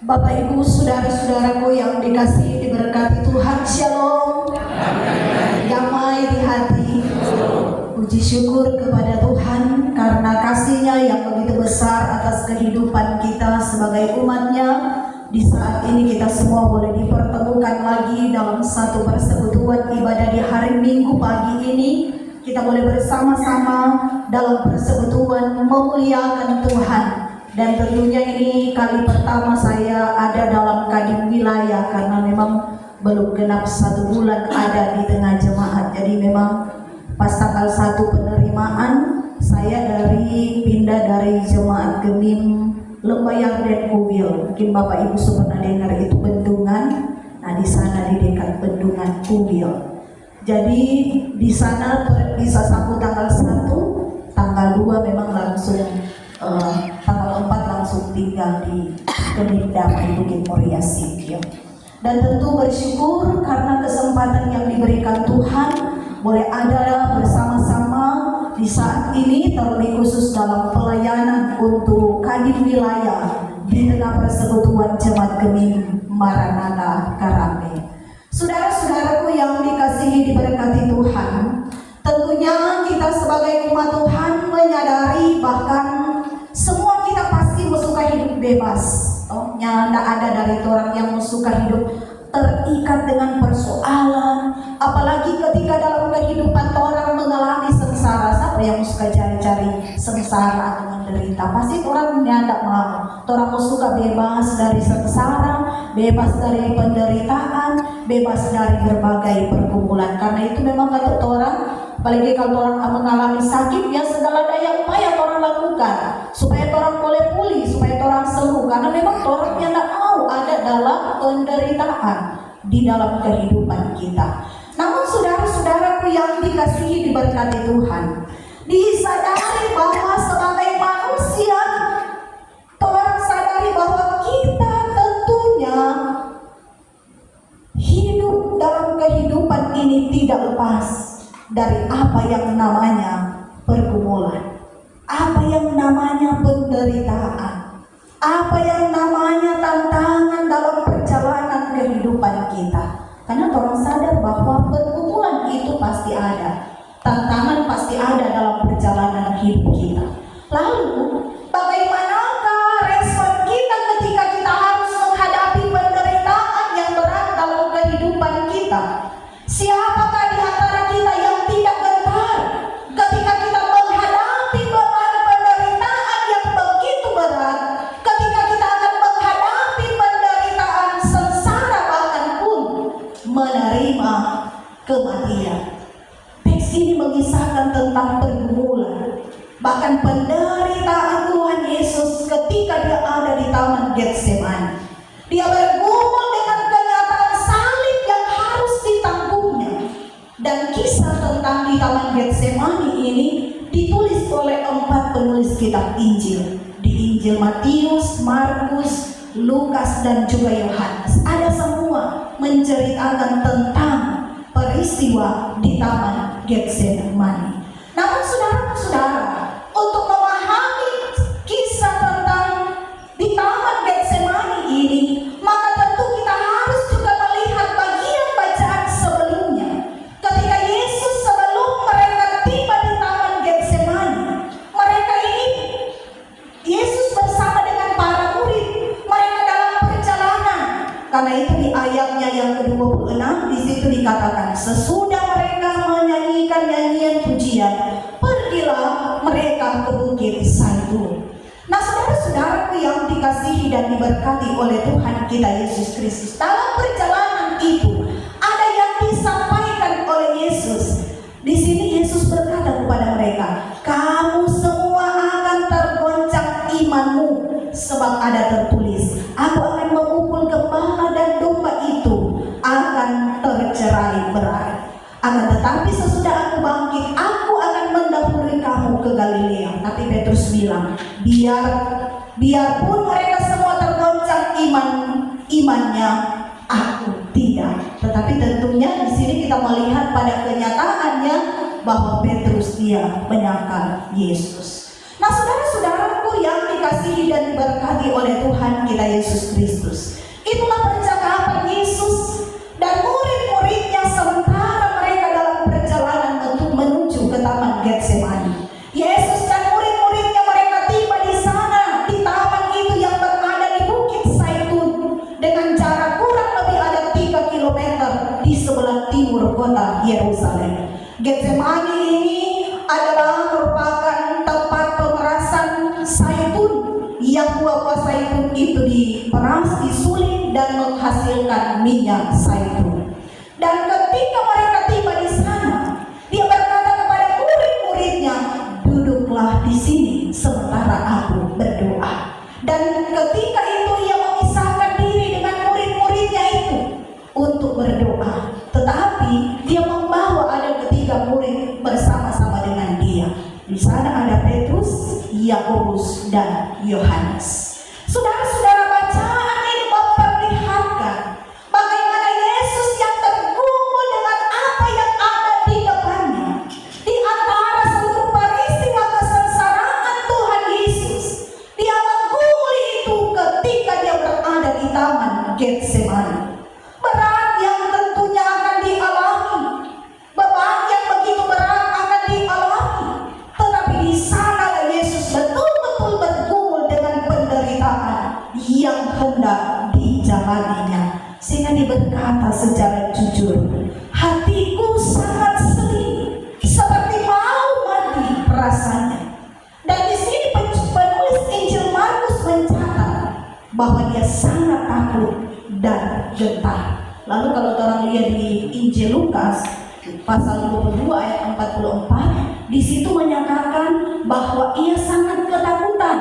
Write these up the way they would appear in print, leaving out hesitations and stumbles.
Bapak Ibu, saudara-saudaraku yang dikasihi diberkati Tuhan, Shalom. Damai di hati. Puji syukur kepada Tuhan karena kasih-Nya yang begitu besar atas kehidupan kita sebagai umat-Nya. Di saat ini kita semua boleh dipertemukan lagi dalam satu persekutuan ibadah di hari Minggu pagi ini. Kita boleh bersama-sama dalam persekutuan memuliakan Tuhan. Dan tentunya ini kali pertama saya ada dalam Kadin Wilayah karena memang belum genap 1 bulan ada di tengah jemaat. Jadi memang pas tanggal 1 penerimaan saya pindah dari jemaat Gemim Lembayang dan Kubil. Mungkin Bapak Ibu sudah pernah dengar itu Bendungan. Nah di sana di dekat Bendungan Kubil. Jadi di sana bisa sambut tanggal 1, tanggal 2 memang langsung tanggal 4 langsung tinggal di Gemim Damai Bukit Muria City. Dan tentu bersyukur karena kesempatan yang diberikan Tuhan boleh ada bersama-sama di saat ini, terlebih khusus dalam pelayanan untuk Kadin Wilayah di tengah persekutuan Jemaat Gemim Maranatha Karame. Saudara-saudaraku yang dikasihi diberkati Tuhan, tentunya kita sebagai umat Tuhan menyadari bahkan semua kita pasti suka hidup bebas. Tidak ada dari orang yang suka hidup terikat dengan persoalan. Apalagi ketika dalam kehidupan orang mengalami sengsara. Siapa yang suka cari-cari sengsara atau menderita? Pasti orang tidak mau. Orang suka bebas dari sengsara, bebas dari penderitaan, bebas dari berbagai pergumulan. Karena itu memang kata orang, apalagi kalau orang mengalami sakit, ya segala daya upaya orang lakukan supaya orang boleh pulih, supaya orang sembuh. Karena memang orang yang tidak mau ada dalam penderitaan di dalam kehidupan kita. Namun saudara-saudaraku yang dikasihi diberkati Tuhan, disadari bahwa sebagai manusia, orang sadari bahwa kita tentunya hidup dalam kehidupan ini tidak lepas dari apa yang namanya pergumulan, apa yang namanya penderitaan, apa yang namanya tantangan dalam perjalanan kehidupan kita. Karena orang sadar bahwa pergumulan itu pasti ada, tantangan pasti ada dalam perjalanan hidup kita. Lalu bagaimanakah respon kita ketika kita harus menghadapi penderitaan yang berat dalam kehidupan kita? Siapakah di antara kita yang tidak gentar ketika kita menghadapi beban penderitaan yang begitu berat, ketika kita akan menghadapi penderitaan sengsara, bahkan pun menerima kematian? Teks ini mengisahkan tentang pergumulan, bahkan penderitaan Tuhan Yesus ketika dia ada di Taman Getsemani. Dia bergumul dengan kenyataan salib yang harus ditanggungnya. Dan kisah tentang di Taman Getsemani ini ditulis oleh 4 penulis kitab Injil. Di Injil Matius, Markus, Lukas, dan juga Yohanes. Ada semua menceritakan tentang peristiwa di Taman Getsemani. Namun saudara-saudara, untuk memahami kisah tentang di Taman Getsemani ini, maka tentu kita harus juga melihat bagian bacaan sebelumnya. Ketika Yesus sebelum mereka tiba di Taman Getsemani, mereka ini Yesus bersama dengan para murid, mereka dalam perjalanan. Karena itu di ayatnya yang ke-26 di situ dikatakan, sesudah mereka menyanyikan nyanyian pujian, pergilah mereka ke Bukit Zaitun. Nah saudara-saudaraku yang dikasihi dan diberkati oleh Tuhan kita Yesus Kristus, dalam perjalanan itu ada yang disampaikan oleh Yesus. Di sini Yesus berkata kepada mereka, kamu semua akan tergoncang imanmu, sebab ada tertulis, aku akan memukul gembala dan domba itu akan tercerai-berai. Akan tetapi sesudah aku bangkit, aku akan mendahului kamu ke Galilea. Tapi Petrus bilang, biarpun mereka semua tergoncang imannya, aku tidak. Tetapi tentunya di sini kita melihat pada kenyataannya bahwa Petrus dia menyangkal Yesus. Nah saudara-saudaraku yang dikasihi dikasihi dan diberkati oleh Tuhan kita Yesus Kristus. Itulah percakapan Yesus dan murid-muridnya sementara mereka dalam perjalanan untuk menuju ke Taman Getsemani. Yesus dan murid-muridnya mereka tiba di sana, di taman itu yang berada di Bukit Zaitun dengan jarak kurang lebih ada 3 kilometer di sebelah timur kota Yerusalem. Getsemani ini adalah merupakan tempat pemerasan zaitun, yang buah-buah zaitun itu diperas, disuling dan menghasilkan minyak zaitun. Dan ketika mereka tiba di sana, dia berkata kepada murid-muridnya, duduklah di sini sementara aku berdoa. Dan ketika itu ia memisahkan diri dengan murid-muridnya itu untuk berdoa. Tetapi dia membawa ada 3 murid bersama-sama dengan dia. Di sana ada Petrus, Yakobus, dan Yohanes. Saudara-saudara, bacaan ini memperlihatkan bagaimana Yesus yang tergumul dengan apa yang ada di depannya. Di antara seluruh peristiwa kesengsaraan Tuhan Yesus, dia menggumul itu ketika dia berada di Taman Getsemani. Berat yang tentunya akan dialami, beban yang begitu berat akan dialami, tetapi di sana Yesus betul-betul bergumul dengan penderitaan yang hendak dijalaninya. Sehingga dia berkata secara jujur, hatiku sangat sedih, seperti mau mati rasanya. Dan di sini penulis Injil Markus mencatat bahwa dia sangat takut dan gentar. Lalu kalau orang lihat di Injil Lukas pasal 22 ayat 44, di situ menyatakan bahwa ia sangat ketakutan.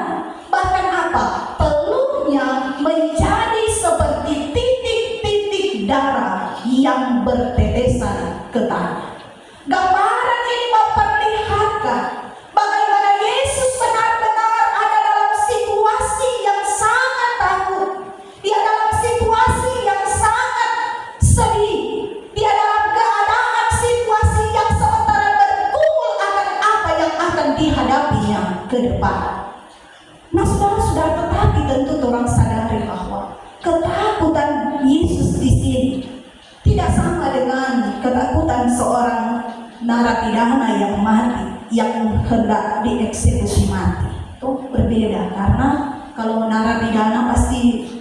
Bahkan apa? Peluhnya menjadi seperti titik-titik darah yang bertetesan ke tanah. Gambaran ini memperlihatkan bagaimana Yesus benar-benar ada dalam situasi yang sangat takut. Dia dalam situasi yang sangat sedih. Dia dalam keadaan situasi yang sementara bergumul akan apa yang akan dihadapinya ke depan. Nah, saudara-saudara, tetapi tentu orang sadari bahwa ketakutan Yesus di sini tidak sama dengan ketakutan seorang narapidana yang mati, yang hendak dieksekusi mati. Itu berbeda, karena kalau narapidana pasti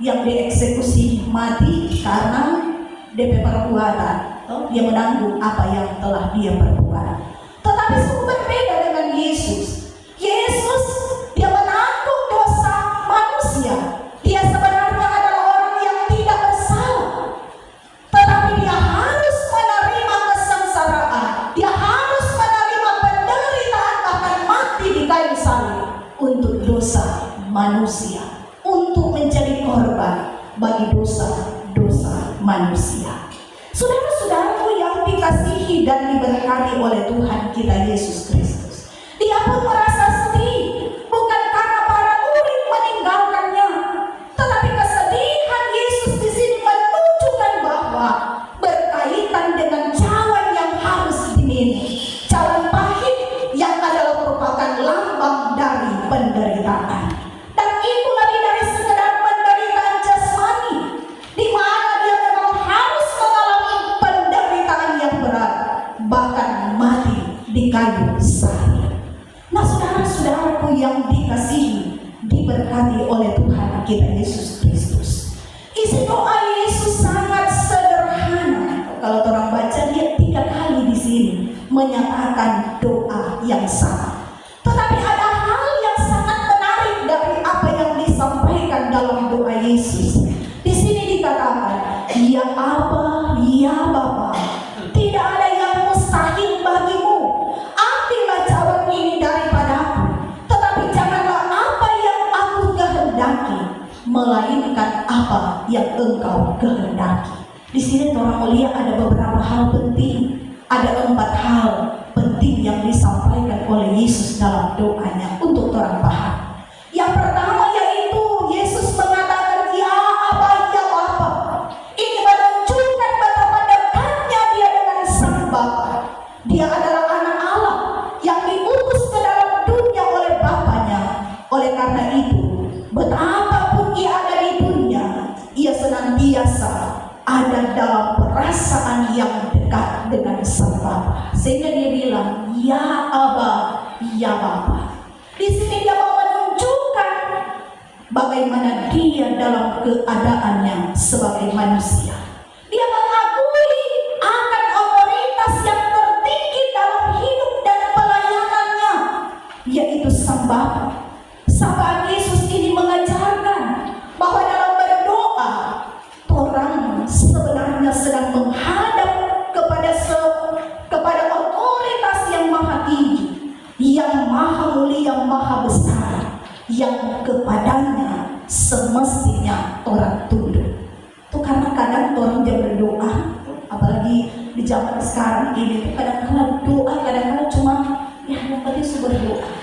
yang dieksekusi mati karena DP perbuatan, dia menanggung apa yang telah dia perbuat. Tetapi sungguh berbeda dengan Yesus. Yesus dia menanggung dosa manusia. Dia sebenarnya adalah orang yang tidak bersalah, tetapi dia harus menerima kesengsaraan. Dia harus menerima penderitaan, bahkan mati di kayu salib untuk dosa manusia, untuk menjadi korban bagi dosa-dosa manusia. Saudara-saudaraku yang dikasihi dan diberkati oleh Tuhan kita Yesus Kristus, dia pun merasa sedih, bukan karena para murid meninggalkannya, tetapi kesedihan Yesus di sini menunjukkan bahwa berkaitan dengan cawan yang harus diminum, cawan pahit yang adalah merupakan lambang dari penderitaan. Dan itu lebih dari sekedar penderitaan jasmani, di mana dia memang harus mengalami penderitaan yang berat, bahkan mati di kayu salib. Nah, saudara-saudaraku yang dikasihi, diberkati oleh Tuhan kita Yesus Kristus, isi doa Yesus sangat sederhana. Kalau orang baca, dia 3 kali di sini menyatakan doa yang sama. Tetapi ada hal yang sangat menarik dari apa yang disampaikan dalam doa Yesus. Di sini dikatakan, ya Aba, ya Bapa, tidak ada yang mustahil bagimu. Ambillah cawan ini daripadaku, tetapi janganlah apa yang aku kehendaki, melainkan apa yang engkau kehendaki. Di sini orang melihat ada beberapa hal penting. Ada 4 hal penting yang disampaikan oleh Yesus dalam doanya untuk orang paham. Yang pertama yaitu Yesus mengatakan, ya Aba, ya Bapa. Ini menunjukkan betapa dekatnya dia dengan Sang Bapa. Dia adalah anak Allah yang diutus ke dalam dunia oleh Bapanya Oleh karena itu, betapapun ia ada di dunia, ia senantiasa ada dalam perasaan yang dekat dengan sang Bapa. Sehingga dia bilang, ya Aba, ya Bapa. Di sini dia mau menunjukkan bagaimana dia dalam keadaannya sebagai manusia. Dia mengakui akan otoritas yang tertinggi dalam hidup dan pelayanannya, yaitu sang Bapa. Sapaan Yesus ini mengajarkan bahwa dalam berdoa, orang sebenarnya sedang menghadap kepada otoritas yang maha tinggi, yang maha mulia, yang maha besar, yang kepadanya semestinya orang tunduk. Itu karena kadang orang dia berdoa, apalagi di zaman sekarang ini, kadang-kadang doa, kadang-kadang cuma yang penting berdoa.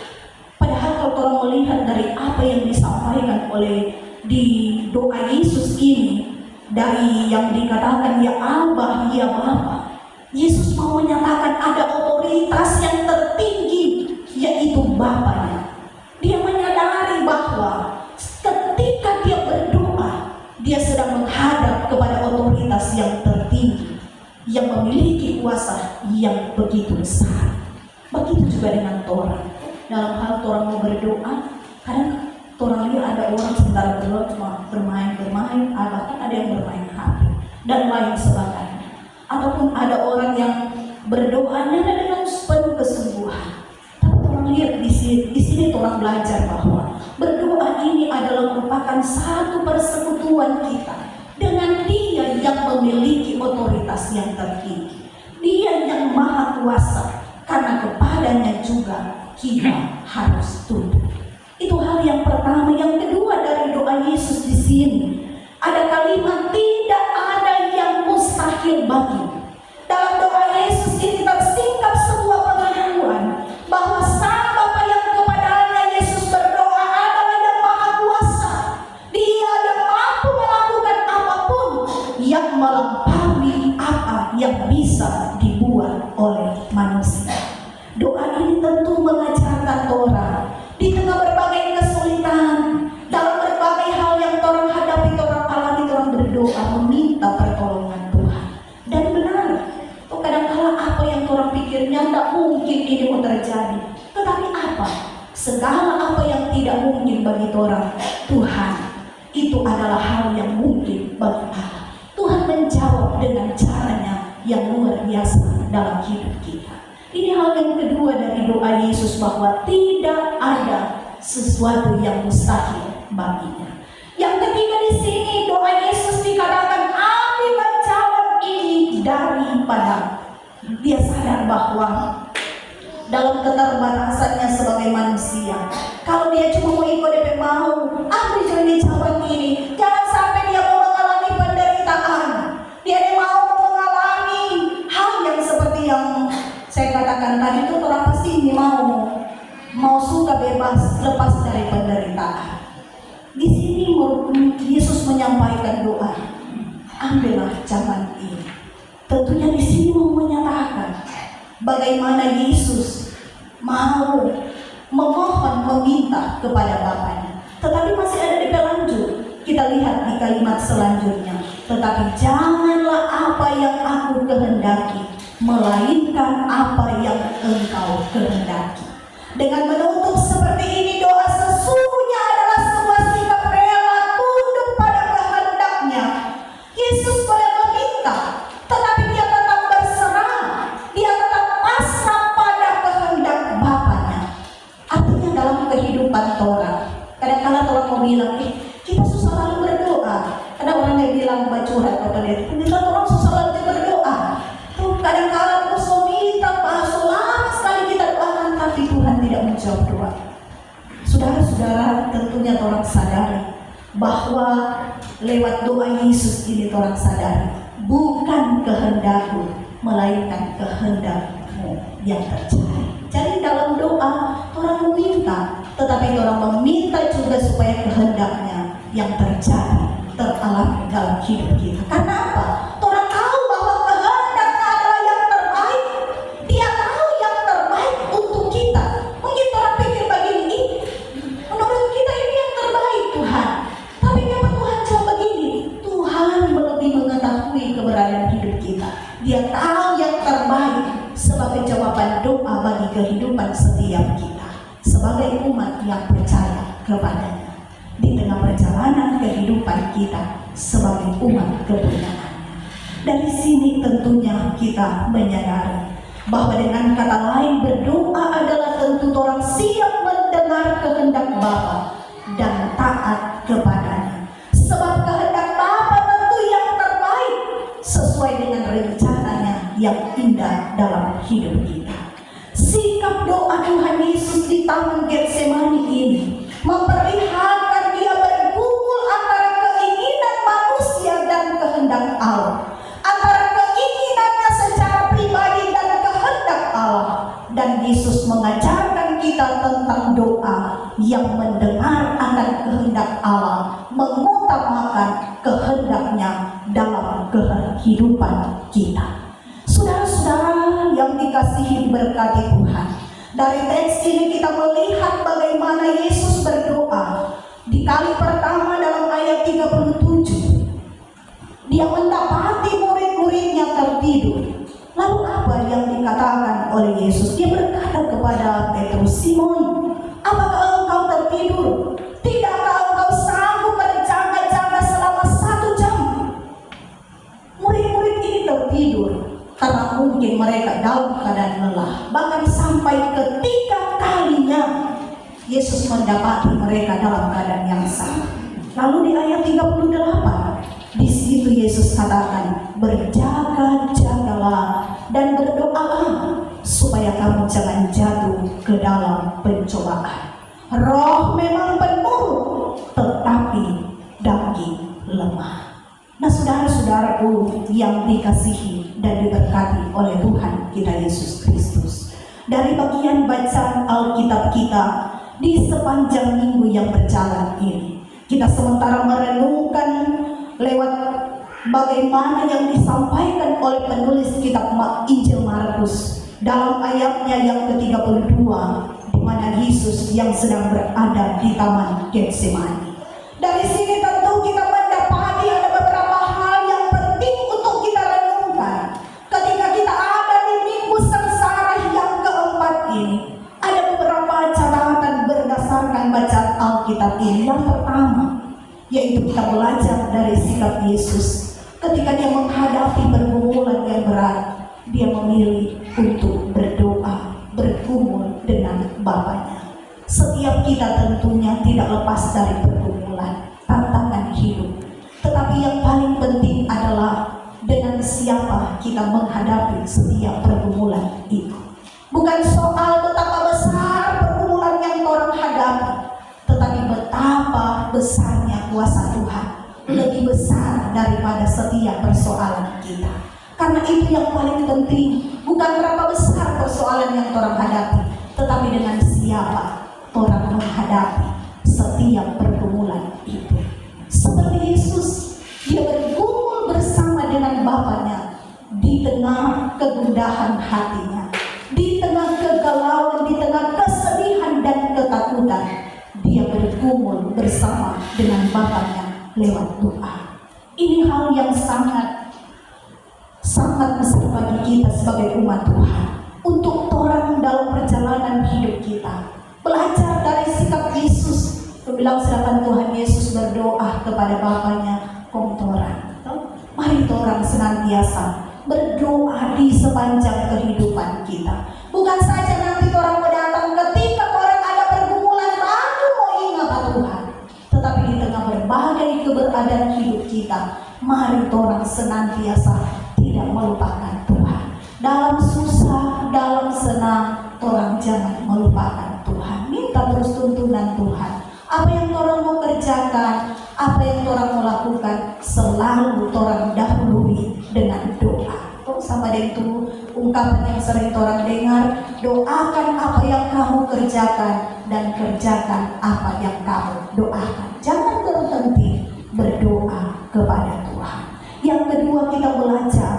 Padahal kalau orang melihat dari apa yang disampaikan oleh di doa Yesus ini, dari yang dikatakan ya Aba, ya Bapa, Yesus mau menyatakan ada otoritas yang tertinggi, yaitu Bapanya. Dia menyadari bahwa ketika dia berdoa, dia sedang menghadap kepada otoritas yang tertinggi, yang memiliki kuasa yang begitu besar. Begitu juga dengan Torah. Dalam hal orang mau berdoa, kadang orang lihat ada orang sebentar berdoa cuma bermain-bermain, bahkan ada yang bermain HP dan lain sebagainya. Ataupun ada orang yang berdoanya dengan penuh kesungguhan. Tapi orang lihat di sini orang belajar bahwa berdoa ini adalah merupakan satu persekutuan kita dengan Dia yang memiliki otoritas yang tertinggi, Dia yang maha kuasa, karena kepadanya juga kita harus tunduk. Itu hal yang pertama. Yang kedua dari doa Yesus di sini, ada kalimat tidak ada yang mustahil bagi. Dalam doa Yesus ini tersingkap sebuah pengakuan bahwa sang Bapa yang kepadanya Yesus berdoa adalah yang maha kuasa. Dia yang mampu melakukan apapun yang melampaui apa yang bisa dibuat oleh manusia. Doa ini tentu mengajarkan orang di tengah berbagai kesulitan, dalam berbagai hal yang orang hadapi, orang alami, orang berdoa meminta pertolongan Tuhan. Dan benar, kadang-kala apa yang orang pikirnya tidak mungkin ini mau terjadi. Tetapi apa? Segala apa yang tidak mungkin bagi orang, Tuhan, itu adalah hal yang mungkin bagi Allah. Tuhan menjawab dengan caranya yang luar biasa dalam hidup kita. Ini hal yang kedua dari doa Yesus, bahwa tidak ada sesuatu yang mustahil baginya. Yang ketiga di sini doa Yesus dikatakan api menjawab ini daripada. Dia sadar bahwa dalam keterbatasannya sebagai manusia, kalau dia cuma mau ikut DP mau, api jangan dijawab ini. Jangan sampai dia mau mengalami penderitaan, dia mau mengalami hal yang seperti yang saya katakan tadi itu. Orang pasti ini mau suka bebas lepas dari penderitaan. Di sini Yesus menyampaikan doa, ambillah zaman ini. Tentunya di sini mau menyatakan bagaimana Yesus mau memohon, meminta kepada Bapaknya. Tetapi masih ada di lanjut. Kita lihat di kalimat selanjutnya. Tetapi janganlah apa yang aku kehendaki, melainkan apa yang engkau kehendaki. Dengan menutup seperti ini, doa sesungguhnya adalah sebuah sikap rela tunduk pada kehendaknya. Yesus boleh meminta, tetapi dia tetap berserah, dia tetap pasrah pada kehendak Bapaknya. Artinya dalam kehidupan orang, kadang-kadang orang mau bilang, kita susah lalu berdoa. Karena orang yang bilang curhat atau lihat, kita orang susah lalu berdoa. Tuh kadang-kadang terus meminta, lama sekali kita doakan, tapi Tuhan tidak menjawab doa. Saudara-saudara, tentunya orang sadari bahwa lewat doa Yesus ini orang sadari bukan kehendakku, melainkan kehendakmu yang terjadi. Jadi dalam doa orang meminta, tetapi orang meminta juga supaya kehendaknya yang terjadi teralami dalam hidup kita. Karena apa? Orang tahu bahwa kehendaknya adalah yang terbaik. Dia tahu yang terbaik untuk kita. Mungkin orang pikir begini, menurut yang percaya kepadanya di tengah perjalanan kehidupan kita sebagai umat kepunyaannya. Dari sini tentunya kita menyadari bahwa dengan kata lain berdoa adalah tentu orang siap mendengar kehendak Bapa dan taat kepadanya. Sebab kehendak Bapa tentu yang terbaik sesuai dengan rencananya yang indah dalam hidup kita. Sikap doa Tuhan Yesus di Taman Getsemani ini memperlihatkan dia bergumul antara keinginan manusia dan kehendak Allah, antara keinginannya secara pribadi dan kehendak Allah. Dan Yesus mengajarkan kita tentang doa yang mendengar akan kehendak Allah, mengutamakan kehendaknya dalam kehidupan kita. Saudara-saudara yang dikasihi berkati Tuhan, dari teks ini kita melihat bagaimana Yesus berdoa. Di kali pertama dalam ayat 37, dia mendapati murid-muridnya tertidur. Lalu apa yang dikatakan oleh Yesus? Dia berkata kepada Petrus, "Simon, apakah engkau tertidur? Tidakkah engkau sanggup berjaga-jaga selama 1 jam?" Murid-murid ini tertidur karena mungkin mereka dalam keadaan lelah. Bahkan sampai ketiga kalinya Yesus mendapati mereka dalam keadaan yang sama. Lalu di ayat 38, di situ Yesus katakan, "Berjaga-jagalah dan berdoalah supaya kamu jangan jatuh ke dalam pencobaan. Roh memang penurut, tetapi daging lemah." Nah, saudara-saudaraku yang dikasihi dan diberkati oleh Tuhan kita Yesus Kristus, dari bagian bacaan Alkitab kita di sepanjang minggu yang berjalan ini, kita sementara merenungkan lewat bagaimana yang disampaikan oleh penulis kitab Injil Markus dalam ayatnya yang ke-32, di mana Yesus yang sedang berada di Taman Getsemani. Dari sini tentu kita mendapati ada beberapa hal yang penting untuk kita renungkan ketika kita ada di minggu sengsara yang keempat ini. Ada beberapa catatan berdasarkan bacaan Alkitab ini. Yang pertama, yaitu kita belajar dari sikap Yesus ketika dia menghadapi pergumulan yang berat. Dia memilih untuk berdoa, bergumul dengan Bapanya. Setiap kita tentunya tidak lepas dari pergumulan, tantangan hidup. Tetapi yang paling penting adalah dengan siapa kita menghadapi setiap pergumulan itu. Bukan soal betapa besar pergumulan yang orang hadapi, tetapi betapa besarnya kuasa Tuhan lebih besar daripada setiap persoalan kita. Karena itu yang paling penting, bukan berapa besar persoalan yang orang hadapi, tetapi dengan siapa orang menghadapi setiap pergumulan itu. Seperti Yesus, dia bergumul bersama dengan Bapanya di tengah kegundahan hatinya, di tengah kegalauan, di tengah kesedihan dan ketakutan. Dia bergumul bersama dengan Bapanya lewat doa. Ini hal yang sangat besar bagi kita sebagai umat Tuhan, untuk orang dalam perjalanan hidup kita. Belajar dari sikap Yesus. Bilang sedangkan Tuhan Yesus berdoa kepada Bapanya, "Komtoran, mari orang senantiasa berdoa di sepanjang kehidupan kita." Bukan saja nanti orang mendatang ketika orang ada pergumulan baru mau ingat Tuhan, tetapi di tengah berbagai keberadaan hidup kita, mari orang senantiasa tidak melupakan Tuhan. Dalam susah, dalam senang, orang jangan melupakan Tuhan. Minta terus tuntunan Tuhan. Apa yang orang mau kerjakan, apa yang orang mau lakukan, selalu orang dahului dengan doa. Sama dengan itu ungkapan yang sering orang dengar, doakan apa yang kamu kerjakan dan kerjakan apa yang kamu doakan. Jangan berhenti berdoa kepada Tuhan. Yang kedua, kita belajar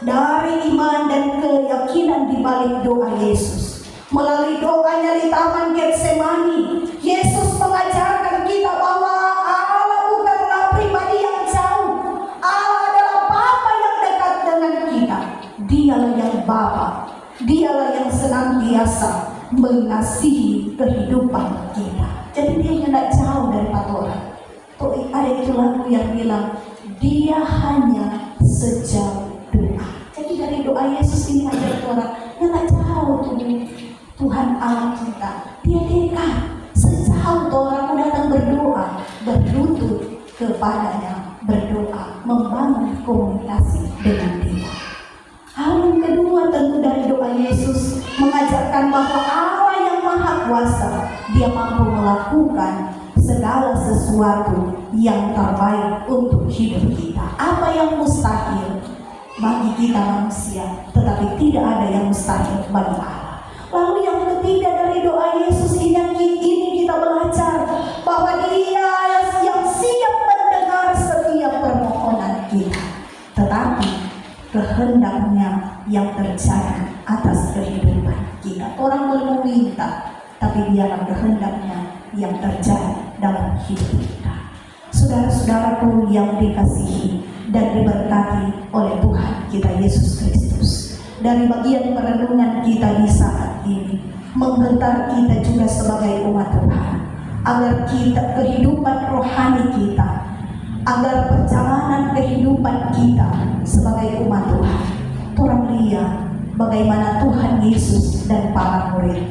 dari iman dan keyakinan di balik doa Yesus. Melalui doanya di Taman Getsemani, Yesus mengajarkan kita bahwa Allah bukanlah pribadi yang jauh. Allah adalah Bapa yang dekat dengan kita. Dialah yang Bapa, dialah yang senantiasa mengasihi kehidupan kita. yang bilang dia hanya sejauh doa. Jadi dari doa Yesus ini ajar orang yang tak jauh Tuhan Allah kita, dia dekat. Sejauh orang datang berdoa, berlutut kepadanya, berdoa, membangun komunikasi dengan dia. Hal yang kedua tentu dari doa Yesus mengajarkan bahwa Allah yang Maha Kuasa, dia mampu melakukan segala sesuatu yang terbaik untuk hidup kita. Apa yang mustahil bagi kita manusia, tetapi tidak ada yang mustahil bagi Allah. Lalu yang ketiga dari doa Yesus ini kita belajar bahwa dia yang siap mendengar setiap permohonan kita, tetapi kehendaknya yang terjadi atas kehidupan kita. Orang boleh meminta, tapi biarlah kehendaknya yang terjadi dalam hidup kita. Saudara-saudaraku yang dikasihi dan diberkati oleh Tuhan kita Yesus Kristus, dari bagian perenungan kita di saat ini menggentar kita juga sebagai umat Tuhan, agar kita kehidupan rohani kita, agar perjalanan kehidupan kita sebagai umat Tuhan, orang lihat bagaimana Tuhan Yesus dan para murid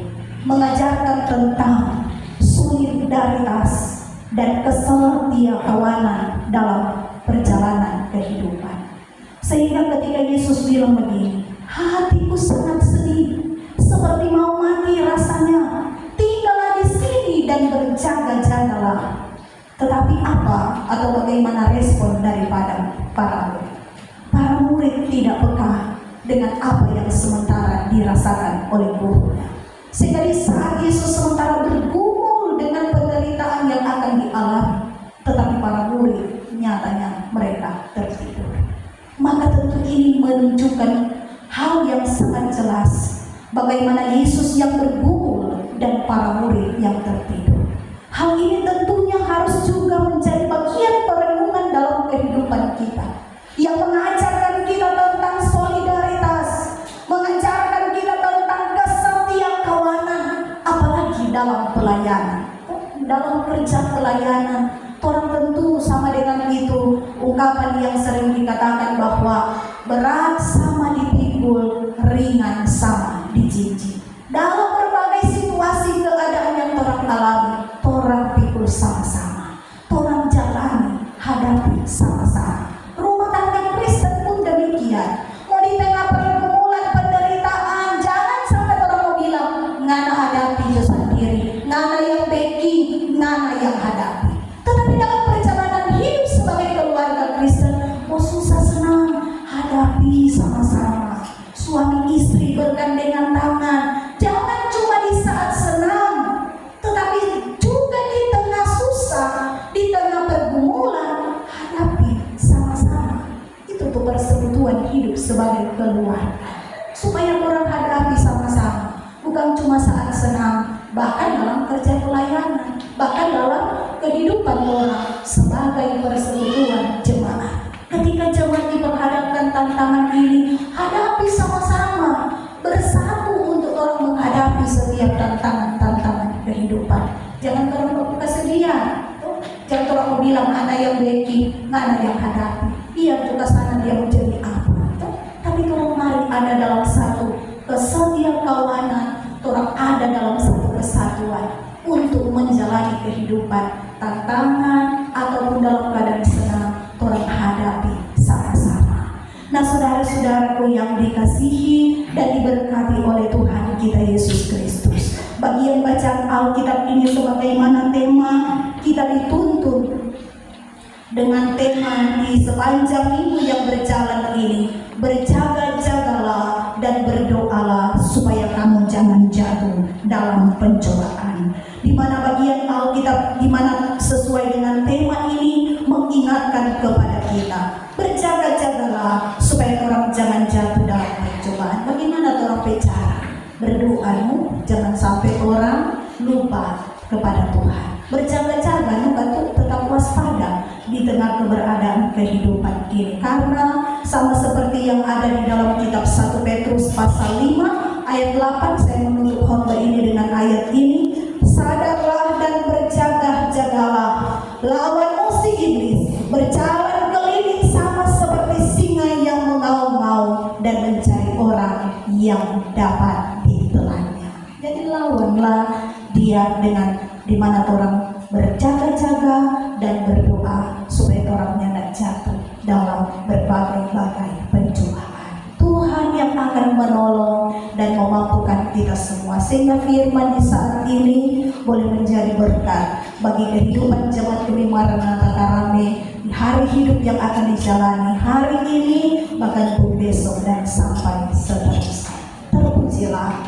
mengajarkan tentang solidaritas dan kesetiakawanan dalam perjalanan kehidupan. Sehingga ketika Yesus bilang begini, hatiku sangat sedih, seperti mau mati rasanya, tinggallah di sini dan berjaga-jagalah. Tetapi apa atau bagaimana respon daripada para murid? Para murid tidak peka dengan apa yang sementara dirasakan oleh gurunya. Sehingga di saat Yesus sementara bergumul dengan penderitaan yang akan dialami, tetapi para murid nyatanya mereka tertidur. Maka tentu ini menunjukkan hal yang sangat jelas, bagaimana Yesus yang bergumul dan para murid yang tertidur. Hal ini tentunya harus juga menjadi bagian perenungan dalam kehidupan kita, yang mengajarkan kita tentang solidaritas, mengajarkan kita tentang kesetiakawanan, apalagi dalam pelayanan, dalam kerja pelayanan. Orang tentu sama dengan itu ungkapan yang sering dikatakan bahwa berat sama dipikul, ringan sama dijinjing. Dalam berbagai situasi keadaan yang orang alami, orang pikul sama-sama, orang jalani, hadapi sama-sama. Rumah tangga Kristen pun demikian. Mau di tengah pergumulan penderitaan, jangan sampai orang mau bilang ngana hadapi sendiri, ngana yang beki, ngana yang hadapi. Tetapi dalam perjalanan hidup sebagai keluarga Kristen, mau susah senang, hadapi sama-sama. Suami istri bergandengan tangan. Jangan cuma di saat senang, tetapi juga di tengah susah, di tengah pergumulan, hadapi sama-sama. Itu tuh persekutuan hidup sebagai keluarga, supaya orang hadapi sama-sama, bukan cuma saat senang, bahkan dalam kerja pelayanan, bahkan dalam kehidupan orang sebagai persekutuan jemaat. Ketika jemaat diperhadapkan tantangan ini, hadapi sama-sama, bersatu untuk orang menghadapi setiap tantangan kehidupan. Jangan orang kesedihan, jangan orang bilang anak yang beki, anak yang hadapi. Iya, juga sana dia menjadi apa? Tapi kalau mari ada dalam satu kesetiakawanan, orang ada dalam satu kesatuan untuk menjalani kehidupan, tantangan ataupun dalam keadaan senang, orang hadapi sama-sama. Nah, saudara-saudaraku yang dikasihi dan diberkati oleh Tuhan kita Yesus Kristus, bagian bacaan Alkitab ini sebagaimana tema kita dituntun dengan tema di sepanjang minggu yang berjalan ini, berjaga-jagalah dan berdoalah supaya kamu jangan jatuh dalam pencobaan. Di mana bagian Alkitab, di mana sesuai dengan tema ini mengingatkan kepada kita, berjaga-jagalah supaya orang jangan jatuh dalam pencobaan. Bagaimana orang bicara? Berdoamu jangan sampai orang lupa kepada Tuhan. Berjaga-jaga, tetap waspada di tengah keberadaan kehidupan ini. Karena sama seperti yang ada di dalam kitab 1 Petrus pasal 5 ayat 8, saya menutup khotbah ini dengan ayat ini. Sadarlah dan berjaga-jagalah, lawan musuh iblis, berjaga bahagia dengan dimana orang berjaga-jaga dan berdoa supaya orangnya tidak jatuh dalam berbagai-bagai pencobaan. Tuhan yang akan menolong dan memampukan kita semua, sehingga firman di saat ini boleh menjadi berkat bagi kehidupan jemaat Gemi Maranatha Karame di hari hidup yang akan dijalani hari ini, bahkan pun besok dan sampai seterusnya. Terpujilah